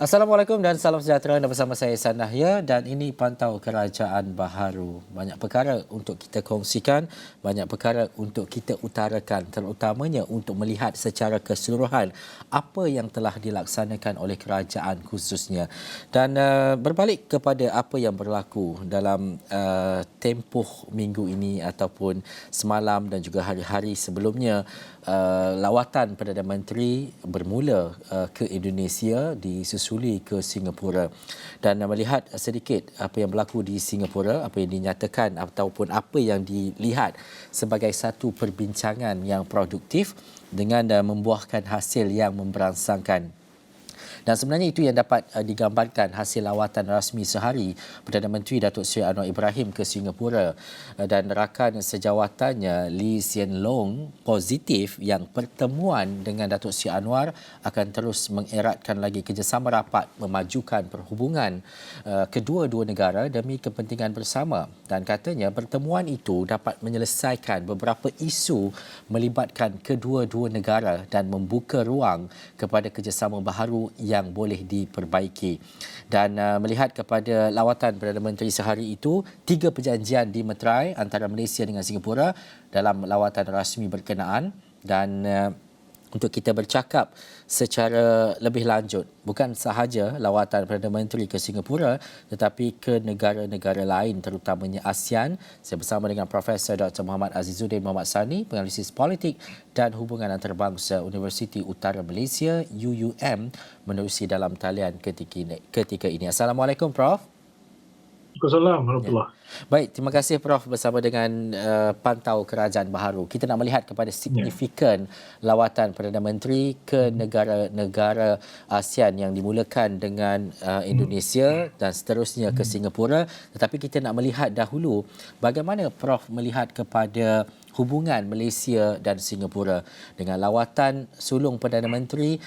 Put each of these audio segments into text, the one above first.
Assalamualaikum dan salam sejahtera. Anda bersama saya Ihsan Nahya dan ini Pantau Kerajaan Baharu. Banyak perkara untuk kita kongsikan, banyak perkara untuk kita utarakan, terutamanya untuk melihat secara keseluruhan apa yang telah dilaksanakan oleh kerajaan khususnya. Dan berbalik kepada apa yang berlaku dalam tempoh minggu ini ataupun semalam dan juga hari-hari sebelumnya, lawatan Perdana Menteri bermula ke Indonesia disusuli ke Singapura, dan melihat sedikit apa yang berlaku di Singapura, apa yang dinyatakan ataupun apa yang dilihat sebagai satu perbincangan yang produktif dengan membuahkan hasil yang memberangsangkan. Dan sebenarnya itu yang dapat digambarkan hasil lawatan rasmi sehari Perdana Menteri Datuk Seri Anwar Ibrahim ke Singapura, dan rakan sejawatannya Lee Hsien Loong positif yang pertemuan dengan Datuk Seri Anwar akan terus mengeratkan lagi kerjasama rapat memajukan perhubungan kedua-dua negara demi kepentingan bersama, dan katanya pertemuan itu dapat menyelesaikan beberapa isu melibatkan kedua-dua negara dan membuka ruang kepada kerjasama baharu yang boleh diperbaiki. Dan melihat kepada lawatan Perdana Menteri sehari itu, 3 perjanjian dimeterai antara Malaysia dengan Singapura dalam lawatan rasmi berkenaan. Dan untuk kita bercakap secara lebih lanjut, bukan sahaja lawatan Perdana Menteri ke Singapura tetapi ke negara-negara lain terutamanya ASEAN. Saya bersama dengan Profesor Dr. Muhammad Azizuddin Muhammad Sani, penganalisis politik dan hubungan antarabangsa Universiti Utara Malaysia UUM, menerusi dalam talian ketika ini. Assalamualaikum Prof. Waalaikumsalam warahmatullahi. Baik, terima kasih Prof bersama dengan Pantau Kerajaan Baharu. Kita nak melihat kepada signifikan lawatan Perdana Menteri ke negara-negara ASEAN yang dimulakan dengan Indonesia dan seterusnya ke Singapura. Tetapi kita nak melihat dahulu bagaimana Prof melihat kepada hubungan Malaysia dan Singapura dengan lawatan sulung Perdana Menteri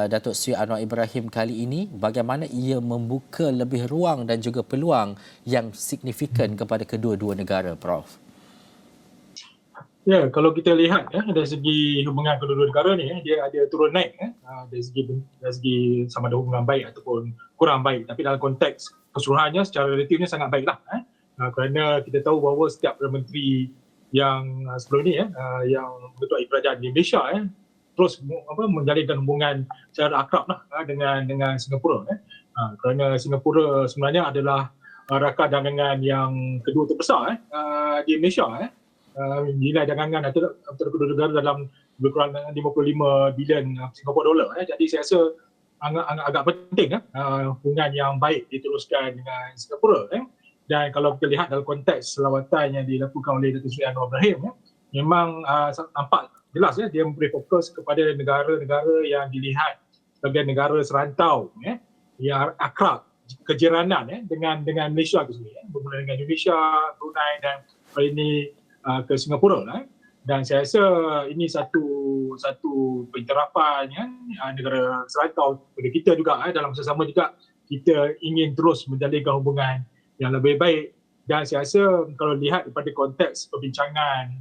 Datuk Seri Anwar Ibrahim kali ini, bagaimana ia membuka lebih ruang dan juga peluang yang signifikan kepada kedua-dua negara, Prof. Ya, kalau kita lihat dari segi hubungan kedua-dua negara ni, dia ada turun naik dari segi sama ada hubungan baik ataupun kurang baik, tapi dalam konteks keseluruhannya secara relatifnya sangat baiklah, kerana kita tahu bahawa setiap Perdana Menteri yang sebelum ni yang mengetuai kerajaan di Malaysia terus menjalinkan hubungan secara akrab dengan Singapura, kerana Singapura sebenarnya adalah rakan dagangan yang kedua terbesar di Malaysia. Nilai dagangan antara kedua negara dalam lebih kurang 55 bilion Singapura dolar. Jadi saya rasa agak penting hubungan yang baik diteruskan dengan Singapura. Dan kalau kita lihat dalam konteks lawatan yang dilakukan oleh Datuk Seri Anwar Ibrahim, memang nampak jelas dia memberi fokus kepada negara-negara yang dilihat sebagai negara serantau yang akrab kejiranan dengan Malaysia itu sendiri, bermula dengan Indonesia, Brunei dan kali ini ke Singapura. Dan saya rasa ini satu penyerapan negara serantau kepada kita juga. Dalam masa sama juga kita ingin terus menjalinkan hubungan yang lebih baik, dan saya rasa kalau lihat daripada konteks perbincangan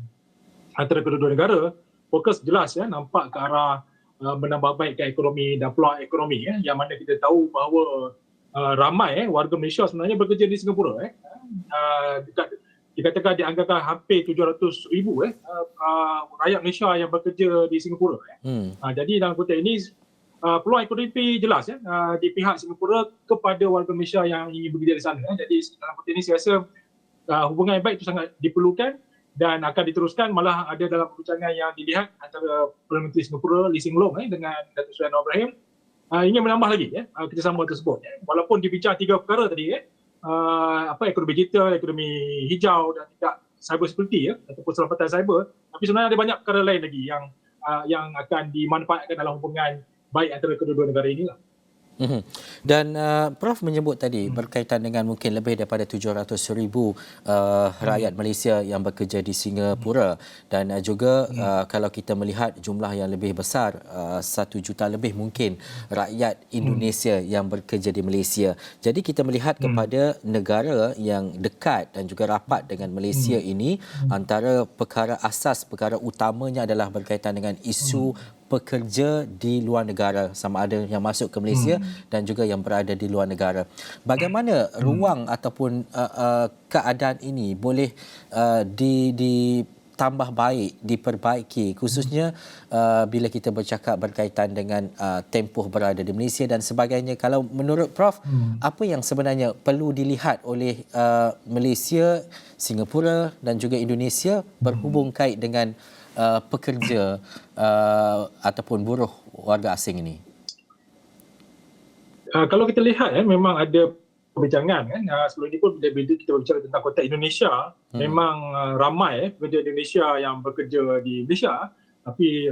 antara kedua-dua negara, fokus jelas nampak ke arah menambahbaikkan ekonomi dan peluang ekonomi, yang mana kita tahu bahawa ramai warga Malaysia sebenarnya bekerja di Singapura. Dikatakan dianggarkan hampir 700,000 rakyat Malaysia yang bekerja di Singapura. Jadi dalam konteks ini peluang ekonomi jelas di pihak Singapura kepada warga Malaysia yang ingin bekerja di sana. Jadi dalam konteks ini saya rasa hubungan yang baik itu sangat diperlukan dan akan diteruskan. Malah ada dalam perbincangan yang dilihat antara Perdana Menteri Singapura Lee Hsien Loong dengan Datuk Seri Anwar Ibrahim ingin menambah lagi kerjasama tersebut. Walaupun dibincang 3 perkara tadi, ekonomi digital, ekonomi hijau dan juga cyber security ataupun keselamatan cyber, tapi sebenarnya ada banyak perkara lain lagi yang akan dimanfaatkan dalam hubungan baik antara kedua-dua negara inilah. Dan Prof menyebut tadi berkaitan dengan mungkin lebih daripada 700,000 rakyat Malaysia yang bekerja di Singapura, dan juga kalau kita melihat jumlah yang lebih besar, 1 juta lebih mungkin rakyat Indonesia yang bekerja di Malaysia. Jadi kita melihat kepada negara yang dekat dan juga rapat dengan Malaysia ini, antara perkara asas, perkara utamanya adalah berkaitan dengan isu pekerja di luar negara, sama ada yang masuk ke Malaysia dan juga yang berada di luar negara. Bagaimana ruang ataupun keadaan ini boleh ditambah baik, diperbaiki, khususnya bila kita bercakap berkaitan dengan tempoh berada di Malaysia dan sebagainya. Kalau menurut Prof, apa yang sebenarnya perlu dilihat oleh Malaysia, Singapura dan juga Indonesia berhubung kait dengan pekerja ataupun buruh warga asing ini? Kalau kita lihat memang ada perbincangan sebelum ini pun bila kita berbicara tentang konteks Indonesia, memang ramai pekerja Indonesia yang bekerja di Malaysia, tapi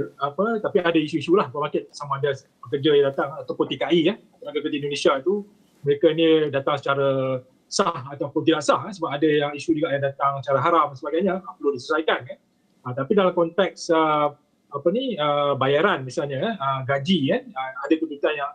ada isu-isu lah bermakna sama ada pekerja yang datang ataupun TKI tenaga kerja Indonesia itu mereka ni datang secara sah ataupun tidak sah sebab ada yang isu juga yang datang secara haram dan sebagainya, perlu diselesaikan. Tapi dalam konteks bayaran misalnya gaji ada tuntutan yang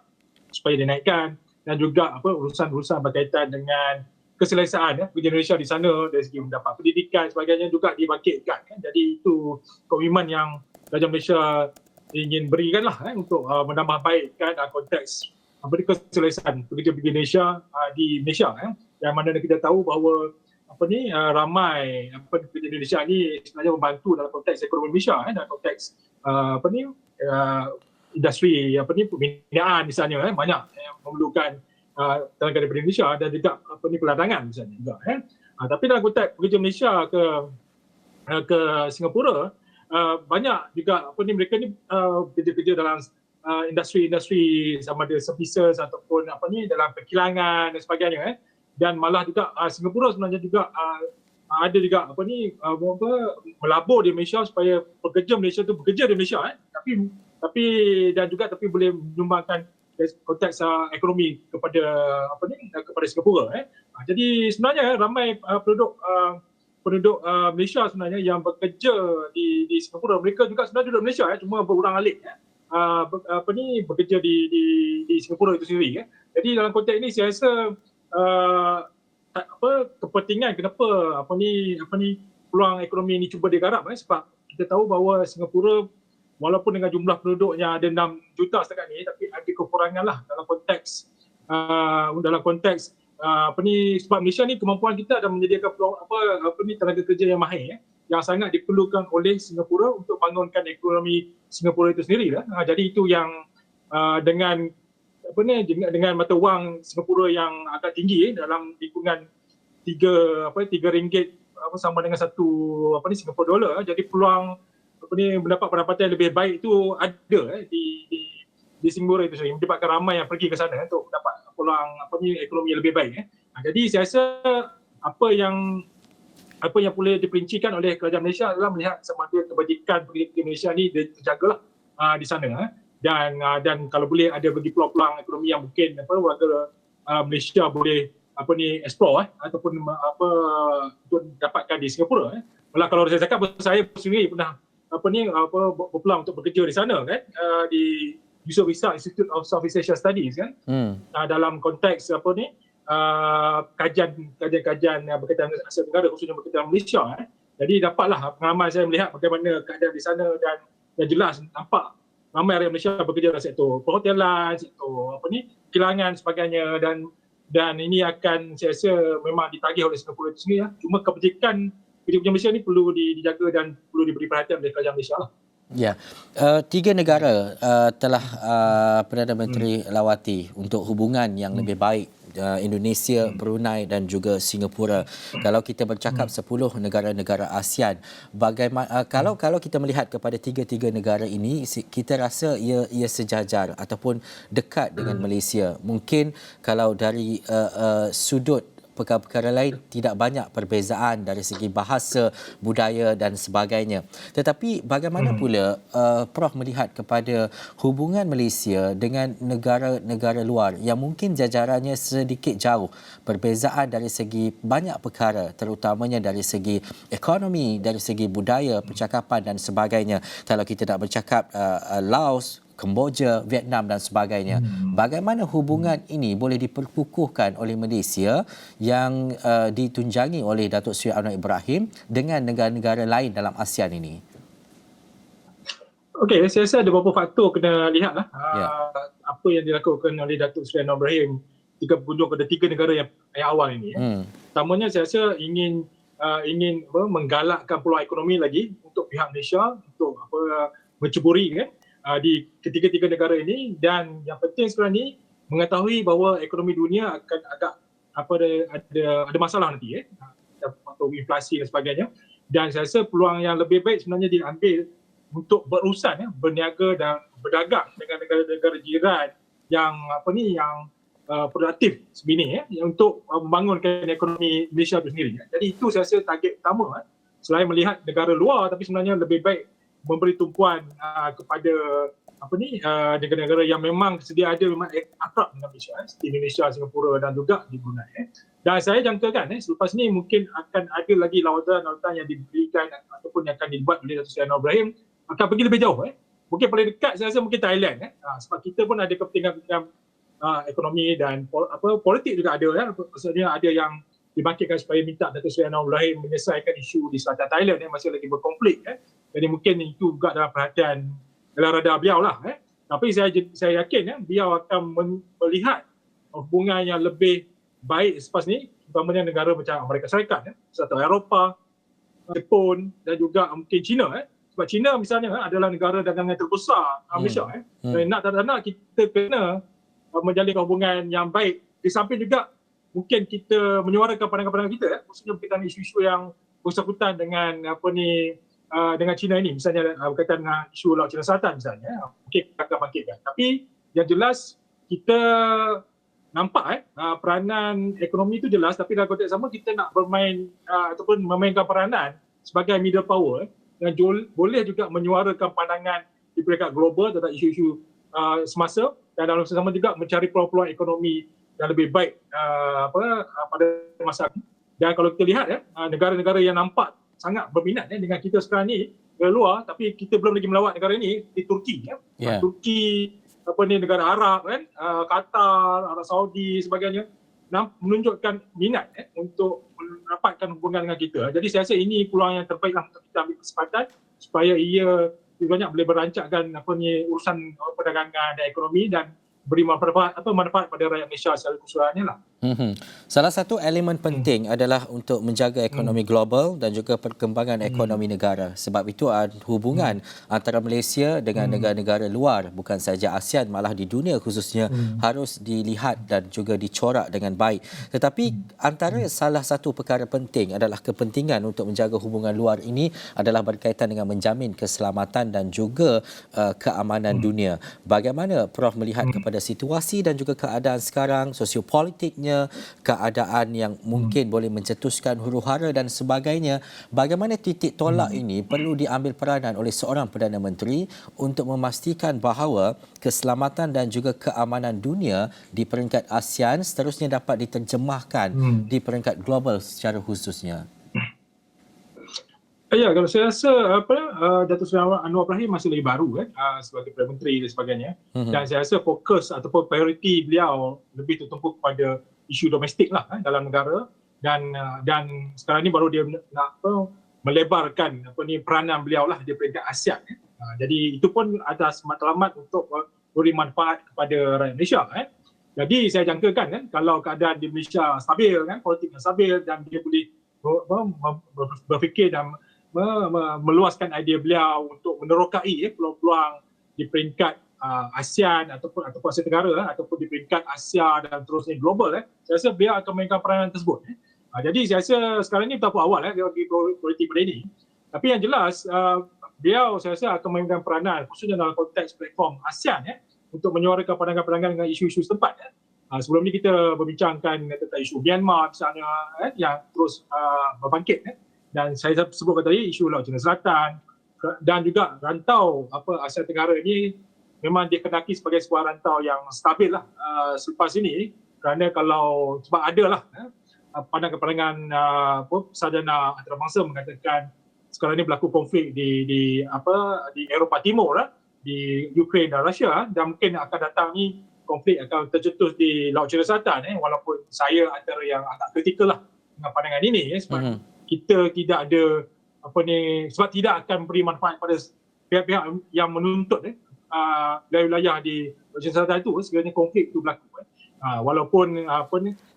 supaya dinaikkan, dan juga urusan-urusan berkaitan dengan keselesaan pekerja Indonesia di sana dari segi mendapat pendidikan sebagainya juga dibangkitkan. Jadi itu komitmen yang Kerajaan Malaysia ingin berikan lah untuk menambah baikkan konteks keselesaan pekerja-pekerja Indonesia di Malaysia. Yang mana kita tahu bahawa ramai pekerja Indonesia ni sebenarnya membantu dalam konteks ekonomi Malaysia dalam konteks industri pembinaan misalnya banyak yang memerlukan tenaga daripada Indonesia dan juga peladangan misalnya juga. Tapi dalam konteks pekerja Malaysia ke Singapura banyak juga mereka ni kerja-kerja dalam industri sama ada services ataupun dalam perkilangan dan sebagainya. Dan malah juga Singapura sebenarnya juga ada juga melabur di Malaysia supaya pekerja Malaysia tu bekerja di Malaysia tapi boleh menyumbangkan konteks ekonomi kepada Singapura. Jadi sebenarnya ramai penduduk Malaysia sebenarnya yang bekerja di Singapura, mereka juga sebenarnya duduk Malaysia cuma berurang-alik bekerja di Singapura itu sendiri. Jadi dalam konteks ini saya rasa kepentingan kenapa peluang ekonomi ini cuba digarap sebab kita tahu bahawa Singapura walaupun dengan jumlah penduduknya ada 6 juta setakat ni, tapi ada kekurangan lah dalam konteks sebab Malaysia ni kemampuan kita adalah menyediakan tenaga kerja yang mahir yang sangat diperlukan oleh Singapura untuk bangunkan ekonomi Singapura itu sendiri lah. Jadi itu yang dengan mata wang Singapura yang agak tinggi dalam lingkungan 3 ringgit sama dengan satu Singapura dolar, jadi peluang mendapat pendapatan yang lebih baik itu ada di Singapura itu sendiri, menyebabkan ramai yang pergi ke sana untuk mendapat peluang ekonomi yang lebih baik. Jadi saya rasa apa yang boleh diperincikan oleh kerajaan Malaysia adalah melihat sama ada kebajikan pekerja Malaysia ni terjagalah di sana. Dan kalau boleh ada bagi peluang-peluang ekonomi yang mungkin warga Malaysia boleh explore ataupun untuk dapatkan di Singapura. Malah kalau saya cakap, saya sendiri pernah berpeluang untuk bekerja di sana di Yusof Ishak Institute of Southeast Asia Studies dalam konteks kajian berkaitan dengan Asia Tenggara khususnya berkaitan Malaysia. Jadi dapatlah pengalaman saya melihat bagaimana keadaan di sana dan jelas nampak ramai rakyat Malaysia bekerja dalam sektor perhotelan, sektor kilangan sebagainya, dan ini akan saya rasa memang ditagih oleh Singapura itu sendiri. Cuma kebajikan pekerja Malaysia ni perlu dijaga dan perlu diberi perhatian oleh kerajaan Malaysia lah. Ya, 3 negara telah Perdana Menteri lawati untuk hubungan yang lebih baik, Indonesia, Brunei dan juga Singapura. Kalau kita bercakap 10 negara-negara ASEAN, bagaimana kalau kita melihat kepada 3 negara ini, kita rasa ia sejajar ataupun dekat dengan Malaysia. Mungkin kalau dari sudut perkara-perkara lain tidak banyak perbezaan dari segi bahasa, budaya dan sebagainya. Tetapi bagaimana pula Prof melihat kepada hubungan Malaysia dengan negara-negara luar yang mungkin jajarannya sedikit jauh, perbezaan dari segi banyak perkara, terutamanya dari segi ekonomi, dari segi budaya, percakapan dan sebagainya. Kalau kita nak bercakap Laos, Kemboja, Vietnam dan sebagainya. Bagaimana hubungan ini boleh diperkukuhkan oleh Malaysia yang ditunjangi oleh Datuk Seri Anwar Ibrahim dengan negara-negara lain dalam ASEAN ini? Okey, saya rasa ada beberapa faktor kena lihat lah. Ya. Apa yang dilakukan oleh Datuk Seri Anwar Ibrahim ketika berkunjung kepada 3 negara yang awal ini. Pertamanya saya rasa ingin menggalakkan peluang ekonomi lagi untuk pihak Malaysia untuk menceburi kan di ketiga-tiga negara ini, dan yang penting sekarang ni mengetahui bahawa ekonomi dunia akan agak ada masalah nanti faktor inflasi dan sebagainya, dan saya rasa peluang yang lebih baik sebenarnya diambil untuk berurusan berniaga dan berdagang dengan negara-negara jiran yang produktif sebini untuk membangunkan ekonomi Malaysia itu sendiri. Jadi itu saya rasa target utama selain melihat negara luar, tapi sebenarnya lebih baik memberi tumpuan kepada negara-negara yang memang sedia ada memang akrab dengan Malaysia, seperti Indonesia, Singapura dan juga di Brunei. Dan saya jangkakan selepas ni mungkin akan ada lagi lawatan-lawatan yang diberikan ataupun yang akan dibuat oleh Datuk Seri Anwar Ibrahim akan pergi lebih jauh. Mungkin paling dekat saya rasa mungkin Thailand. Sebab kita pun ada kepentingan ekonomi dan politik juga ada. Maksudnya ada yang dibangkitkan supaya minta Datuk Seri Anwar Ibrahim menyelesaikan isu di selatan Thailand masih lagi berkonflik. Jadi mungkin itu juga dalam perhatian dalam radar beliau lah. Tapi saya yakin beliau akan melihat hubungan yang lebih baik selepas ni, terutamanya negara macam Amerika Syarikat, Satu Eropah, Jepun dan juga mungkin China. Sebab China misalnya adalah negara dagangan terbesar Malaysia. Dan nak tak nak kita kena menjalinkan hubungan yang baik. Di samping juga mungkin kita menyuarakan pandangan-pandangan kita, khususnya berkaitan isu-isu yang bersangkutan dengan dengan China ini, misalnya berkaitan dengan isu Laut Cina Selatan misalnya, mungkin kita akan bangkitkan. Tapi yang jelas kita nampak peranan ekonomi itu jelas, tapi dalam konteks sama kita nak bermain ataupun memainkan peranan sebagai middle power yang boleh juga menyuarakan pandangan di peringkat global tentang isu-isu semasa, dan dalam sama juga mencari peluang-peluang ekonomi yang lebih baik pada masa ini. Dan kalau kita lihat negara-negara yang nampak sangat berminat dengan kita sekarang ni dari luar, tapi kita belum lagi melawat negara ini, di Turki. Turki, negara Arab Qatar, Arab Saudi sebagainya menunjukkan minat untuk merapatkan hubungan dengan kita. Jadi saya rasa ini peluang yang terbaik untuk kita ambil kesempatan supaya ia banyak boleh merancangkan urusan perdagangan dan ekonomi dan beri manfaat pada rakyat Malaysia secara keseluruhannya lah. Salah satu elemen penting adalah untuk menjaga ekonomi global dan juga perkembangan ekonomi negara. Sebab itu hubungan antara Malaysia dengan negara-negara luar, bukan saja ASEAN, malah di dunia khususnya, harus dilihat dan juga dicorak dengan baik. Tetapi antara salah satu perkara penting adalah kepentingan untuk menjaga hubungan luar ini adalah berkaitan dengan menjamin keselamatan dan juga keamanan dunia. Bagaimana Prof melihat kepada situasi dan juga keadaan sekarang, sosiopolitiknya, keadaan yang mungkin boleh mencetuskan huru-hara dan sebagainya. Bagaimana titik tolak ini perlu diambil peranan oleh seorang Perdana Menteri untuk memastikan bahawa keselamatan dan juga keamanan dunia di peringkat ASEAN seterusnya dapat diterjemahkan di peringkat global secara khususnya. Ya, kalau saya rasa Datuk Seri Anwar Ibrahim masih lagi baru sebagai Perdana Menteri dan sebagainya. Dan saya rasa fokus ataupun prioriti beliau lebih tertumpu kepada isu domestik lah dalam negara, dan sekarang ni baru dia nak melebarkan peranan beliau lah di peringkat ASEAN. Jadi itu pun ada matlamat untuk beri manfaat kepada rakyat Malaysia. Jadi saya jangkakan kalau keadaan di Malaysia stabil, politik yang stabil, dan dia boleh berfikir dan meluaskan idea beliau untuk menerokai peluang-peluang di peringkat ASEAN ataupun Asia Tenggara ataupun di peringkat Asia dan terusnya global. Saya rasa beliau akan mainkan peranan tersebut. Jadi saya rasa sekarang ini tahap awal dia bagi politik pada ini. Tapi yang jelas beliau saya rasa akan mainkan peranan khususnya dalam konteks platform ASEAN untuk menyuarakan pandangan-pandangan dengan isu-isu setempat. Sebelum ni kita berbincangkan tentang isu Myanmar misalnya yang terus berbangkit. Dan saya sebutkan tadi isu Laut Cina Selatan dan juga rantau Asia Tenggara ini memang dikenaki sebagai sebuah rantau yang stabil lah selepas ini, kerana kalau sebab ada lah pandangan-pandangan sarjana antarabangsa mengatakan sekarang ini berlaku konflik di Eropah Timur di Ukraine dan Rusia, dan mungkin akan datang ni konflik akan tercetus di Laut Cina Selatan walaupun saya antara yang agak kritikal lah dengan pandangan ini sebab kita tidak ada sebab tidak akan beri manfaat pada pihak-pihak yang menuntut wilayah-wilayah di Malaysia Selatan itu sekiranya konflik itu berlaku. Walaupun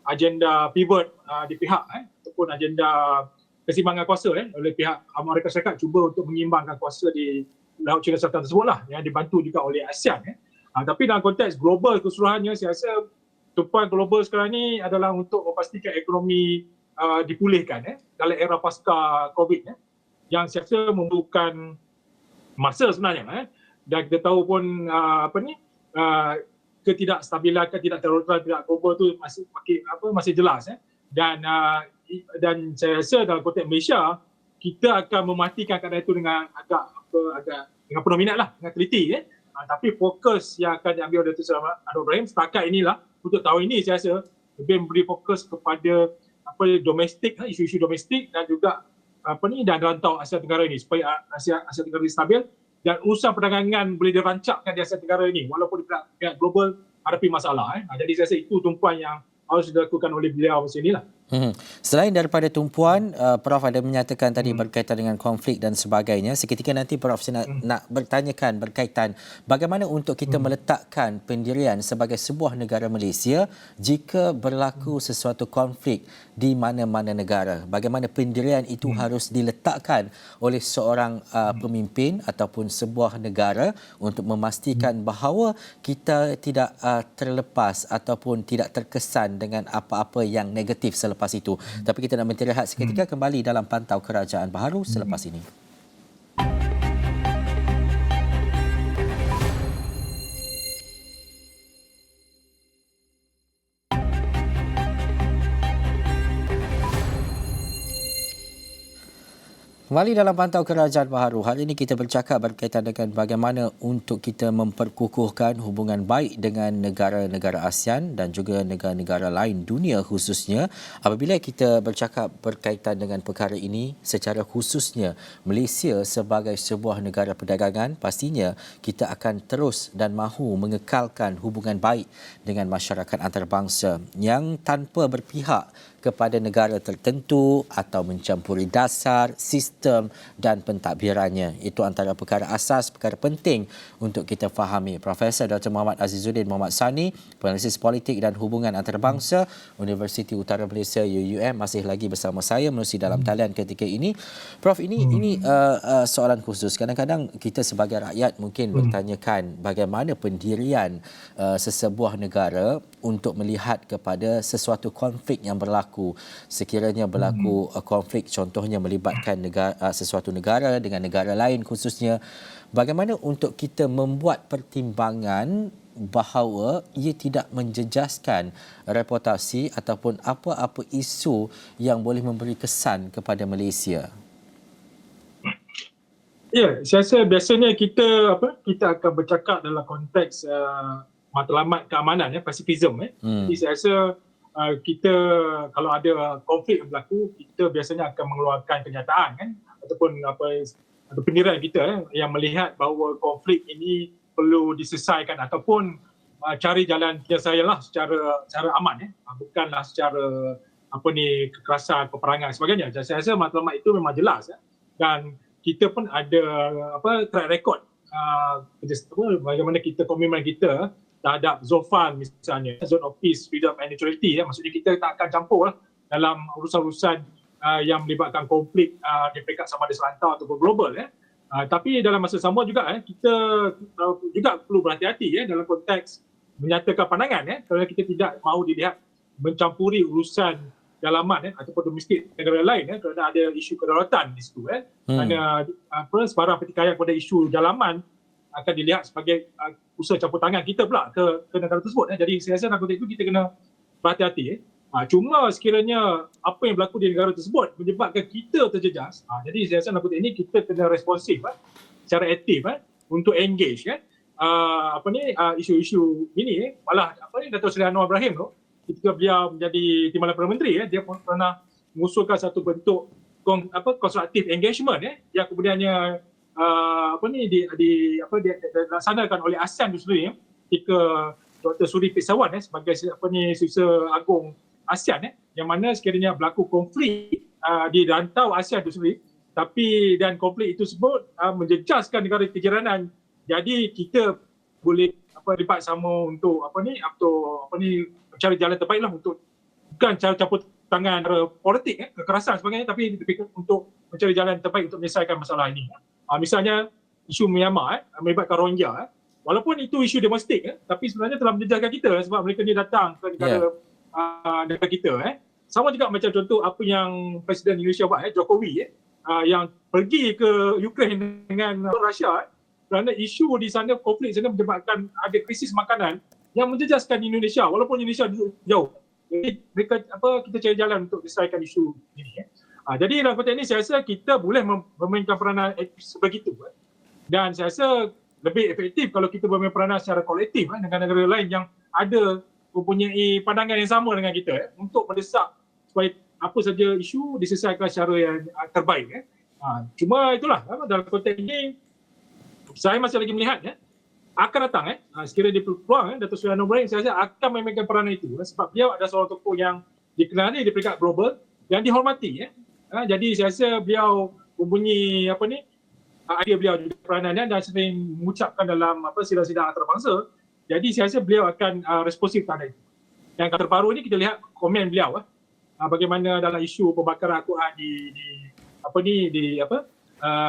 agenda pivot di pihak ataupun agenda keseimbangan kuasa oleh pihak Amerika Syarikat cuba untuk mengimbangkan kuasa di Laut Cina Selatan tersebutlah, yang dibantu juga oleh ASEAN. Tapi dalam konteks global keseluruhannya, saya rasa tumpuan global sekarang ni adalah untuk memastikan ekonomi dipulihkan dalam era pasca COVID, yang saya rasa memerlukan masa sebenarnya. Dan kita tahu pun ketidakstabilan, ketidakterutan global tu masih jelas. Dan saya rasa dalam konteks Malaysia, kita akan mematikan keadaan itu dengan agak dengan penuh minat lah, dengan teliti. Tapi fokus yang akan diambil oleh Datuk Seri Anwar Ibrahim setakat inilah, untuk tahun ini saya rasa lebih memberi fokus kepada domestik, isu-isu domestik dan juga dan rantau Asia Tenggara ini, supaya Asia Tenggara ini stabil dan urusan perdagangan boleh dirancangkan di Asia Tenggara ini walaupun di pihak global hadapi masalah. Jadi saya rasa itu tumpuan yang harus dilakukan oleh beliau macam inilah. Selain daripada tumpuan, Prof ada menyatakan tadi berkaitan dengan konflik dan sebagainya. Seketika nanti Prof saya nak bertanyakan berkaitan bagaimana untuk kita meletakkan pendirian sebagai sebuah negara Malaysia jika berlaku sesuatu konflik di mana-mana negara. Bagaimana pendirian itu harus diletakkan oleh seorang pemimpin ataupun sebuah negara untuk memastikan bahawa kita tidak terlepas ataupun tidak terkesan dengan apa-apa yang negatif selepas itu. Tapi kita nak beristirahat seketika, kembali dalam Pantau Kerajaan Baharu selepas ini. Kembali dalam Pantau Kerajaan Baharu. Hari ini kita bercakap berkaitan dengan bagaimana untuk kita memperkukuhkan hubungan baik dengan negara-negara ASEAN dan juga negara-negara lain dunia khususnya. Apabila kita bercakap berkaitan dengan perkara ini, secara khususnya Malaysia sebagai sebuah negara perdagangan, pastinya kita akan terus dan mahu mengekalkan hubungan baik dengan masyarakat antarabangsa yang tanpa berpihak kepada negara tertentu atau mencampuri dasar, sistem dan pentadbirannya. Itu antara perkara asas, perkara penting untuk kita fahami. Profesor Dr. Muhammad Azizuddin Muhammad Sani, Penganalisis Politik dan Hubungan Antarabangsa, Universiti Utara Malaysia UUM, masih lagi bersama saya menerusi dalam talian ketika ini. Prof, ini soalan khusus. Kadang-kadang kita sebagai rakyat mungkin bertanyakan bagaimana pendirian sesebuah negara untuk melihat kepada sesuatu konflik yang berlaku. Sekiranya berlaku konflik, contohnya melibatkan sesuatu negara dengan negara lain khususnya, bagaimana untuk kita membuat pertimbangan bahawa ia tidak menjejaskan reputasi ataupun apa-apa isu yang boleh memberi kesan kepada Malaysia? Ya, saya rasa biasanya kita akan bercakap dalam konteks matlamat keamanan, pacifism. Jadi saya rasa kita kalau ada konflik yang berlaku, kita biasanya akan mengeluarkan kenyataan ataupun pendirian kita yang melihat bahawa konflik ini perlu diselesaikan ataupun cari jalan penyelesaian lah secara aman, bukanlah secara kekerasan, peperangan dan sebagainya. Jadi saya rasa matlamat itu memang jelas, dan kita pun ada track record bagaimana kita komitmen kita terhadap ZOFAN misalnya, Zone of Peace, Freedom and Neutrality. Maksudnya kita tak akan campur dalam urusan-urusan yang melibatkan konflik di peringkat Samudra Selatan ataupun global. Tapi dalam masa sama juga kita juga perlu berhati-hati dalam konteks menyatakan pandangan kerana kita tidak mahu dilihat mencampuri urusan dalaman ataupun domestik negara lain kerana ada isu kedaulatan di situ. Kerana sebarang pertikaian pada isu dalaman akan dilihat sebagai usaha campur tangan kita pula ke negara tersebut. Jadi saya rasa dalam konteks itu kita kena berhati-hati. Cuma sekiranya apa yang berlaku di negara tersebut menyebabkan kita terjejas, jadi saya rasa dalam konteks ini kita kena responsif secara aktif untuk engage isu-isu ini. Malah Datuk Seri Anwar Ibrahim tu, ketika beliau menjadi Timbalan Perdana Menteri, dia pernah mengusulkan satu bentuk konstruktif engagement yang kemudiannya dilaksanakan oleh ASEAN itu sendiri ketika Dr. Suri Pisawan sebagai Siswa Agung ASEAN yang mana sekiranya berlaku konflik di rantau ASEAN itu sendiri, tapi dan konflik itu sebut menjejaskan negara kejiranan. Jadi kita boleh libat sama untuk mencari jalan terbaik lah, untuk bukan cara campur tangan politik, kekerasan sebagainya, tapi untuk mencari jalan terbaik untuk menyelesaikan masalah ini. Misalnya isu Myanmar melibatkan Rohingya, walaupun itu isu domestik, tapi sebenarnya telah menjejaskan kita sebab mereka ni datang ke negara kita. Sama juga macam contoh apa yang Presiden Indonesia buat, Jokowi, yang pergi ke Ukraine dengan Rusia, kerana isu di sana, konflik sana menyebabkan ada krisis makanan yang menjejaskan Indonesia, walaupun Indonesia duduk jauh. Jadi mereka kita cari jalan untuk selesaikan isu ini. Jadi dalam konteks ini saya rasa kita boleh memainkan peranan sebegitu. Dan saya rasa lebih efektif kalau kita bermain peranan secara kolektif dengan negara lain yang ada mempunyai pandangan yang sama dengan kita, untuk mendesak supaya apa saja isu diselesaikan secara yang terbaik. Cuma itulah, dalam konteks ini saya masih lagi melihat akan datang sekiranya dia peluang, Dato' Seri Anwar Ibrahim saya rasa akan memainkan peranan itu, sebab dia adalah seorang tokoh yang dikenali di peringkat global yang dihormati. Jadi saya rasa beliau mempunyai idea beliau juga peranannya dan sering mengucapkan dalam sidang-sidang antarabangsa. Jadi saya rasa beliau akan responsif terhadap itu. Yang terbaru ini kita lihat komen beliau bagaimana dalam isu pembakaran Al-Quran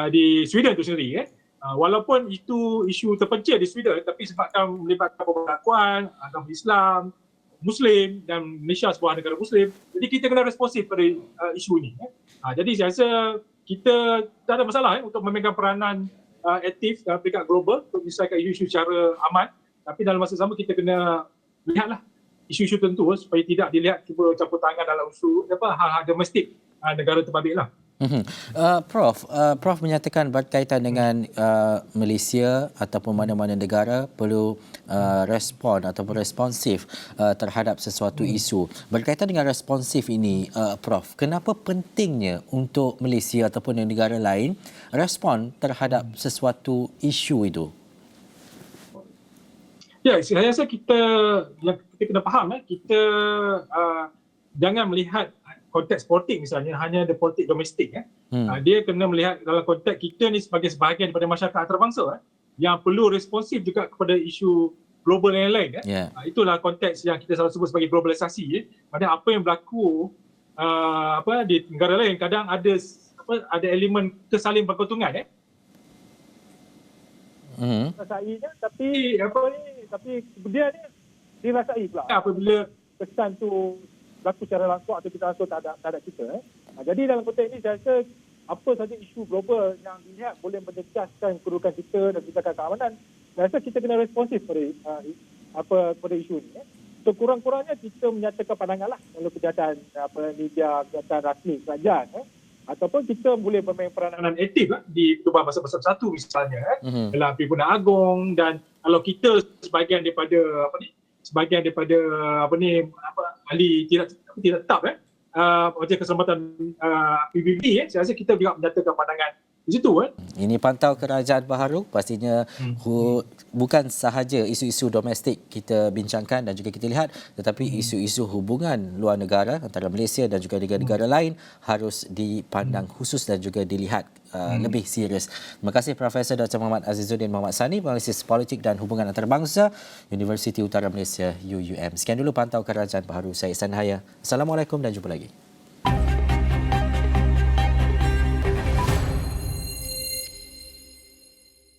di Sweden itu sendiri. Walaupun itu isu terpencil di Sweden, tapi sebabkan melibatkan pembakaran Al-Quran, agama Islam, Muslim, dan Malaysia sebuah negara Muslim, jadi kita kena responsif pada isu ini. Jadi saya rasa kita tak ada masalah untuk memegang peranan aktif dalam peringkat global untuk menyelesaikan isu-isu secara aman, tapi dalam masa sama kita kena lihatlah isu-isu tentu supaya tidak dilihat cuba campur tangan dalam isu hal-hal domestik negara terbabit lah. Prof menyatakan berkaitan dengan Malaysia ataupun mana-mana negara perlu respon ataupun responsif terhadap sesuatu isu. Berkaitan dengan responsif ini, Prof, kenapa pentingnya untuk Malaysia ataupun negara lain respon terhadap sesuatu isu itu? Ya, saya rasa kita kena faham, kita jangan melihat konteks politik misalnya hanya ada politik domestik. Dia kena melihat dalam konteks kita ni sebagai sebahagian daripada masyarakat antarabangsa yang perlu responsif juga kepada isu global yang lain. Itulah konteks yang kita selalu sebut sebagai globalisasi. Maksudnya apa yang berlaku di negara lain kadang ada elemen kesaling berkeuntungan. Rasainya, tapi dia ni dirasai pula. Apabila kesan tu berlaku secara langsung atau kita langsung tak ada kita. Jadi dalam konteks ini saya rasa apa saja isu global yang dilihat boleh menjejaskan kedudukan kita dan menjejaskan keamanan, saya rasa kita kena responsif pada isu ini. So kurang-kurangnya kita menyatakan pandangan lah melalui kejahatan media, kejahatan rasmi kerajaan, ataupun kita boleh bermain peranan aktif di Pertubuhan Bahasa Bersatu misalnya, dalam Tribunal Agong, dan kalau kita sebahagian daripada ahli tidak tetap Majlis Keselamatan PBB, saya rasa kita juga menyatakan pandangan di situ. Ini Pantau Kerajaan Baharu, pastinya bukan sahaja isu-isu domestik kita bincangkan dan juga kita lihat, tetapi isu-isu hubungan luar negara antara Malaysia dan juga negara-negara lain harus dipandang khusus dan juga dilihat lebih serius. Terima kasih Profesor Dr. Muhammad Azizuddin Muhammad Sani, Penganalisis Politik dan Hubungan Antarabangsa, Universiti Utara Malaysia UUM. Sekian dulu Pantau Kerajaan Baharu. Saya Ihsan Haya. Assalamualaikum dan jumpa lagi.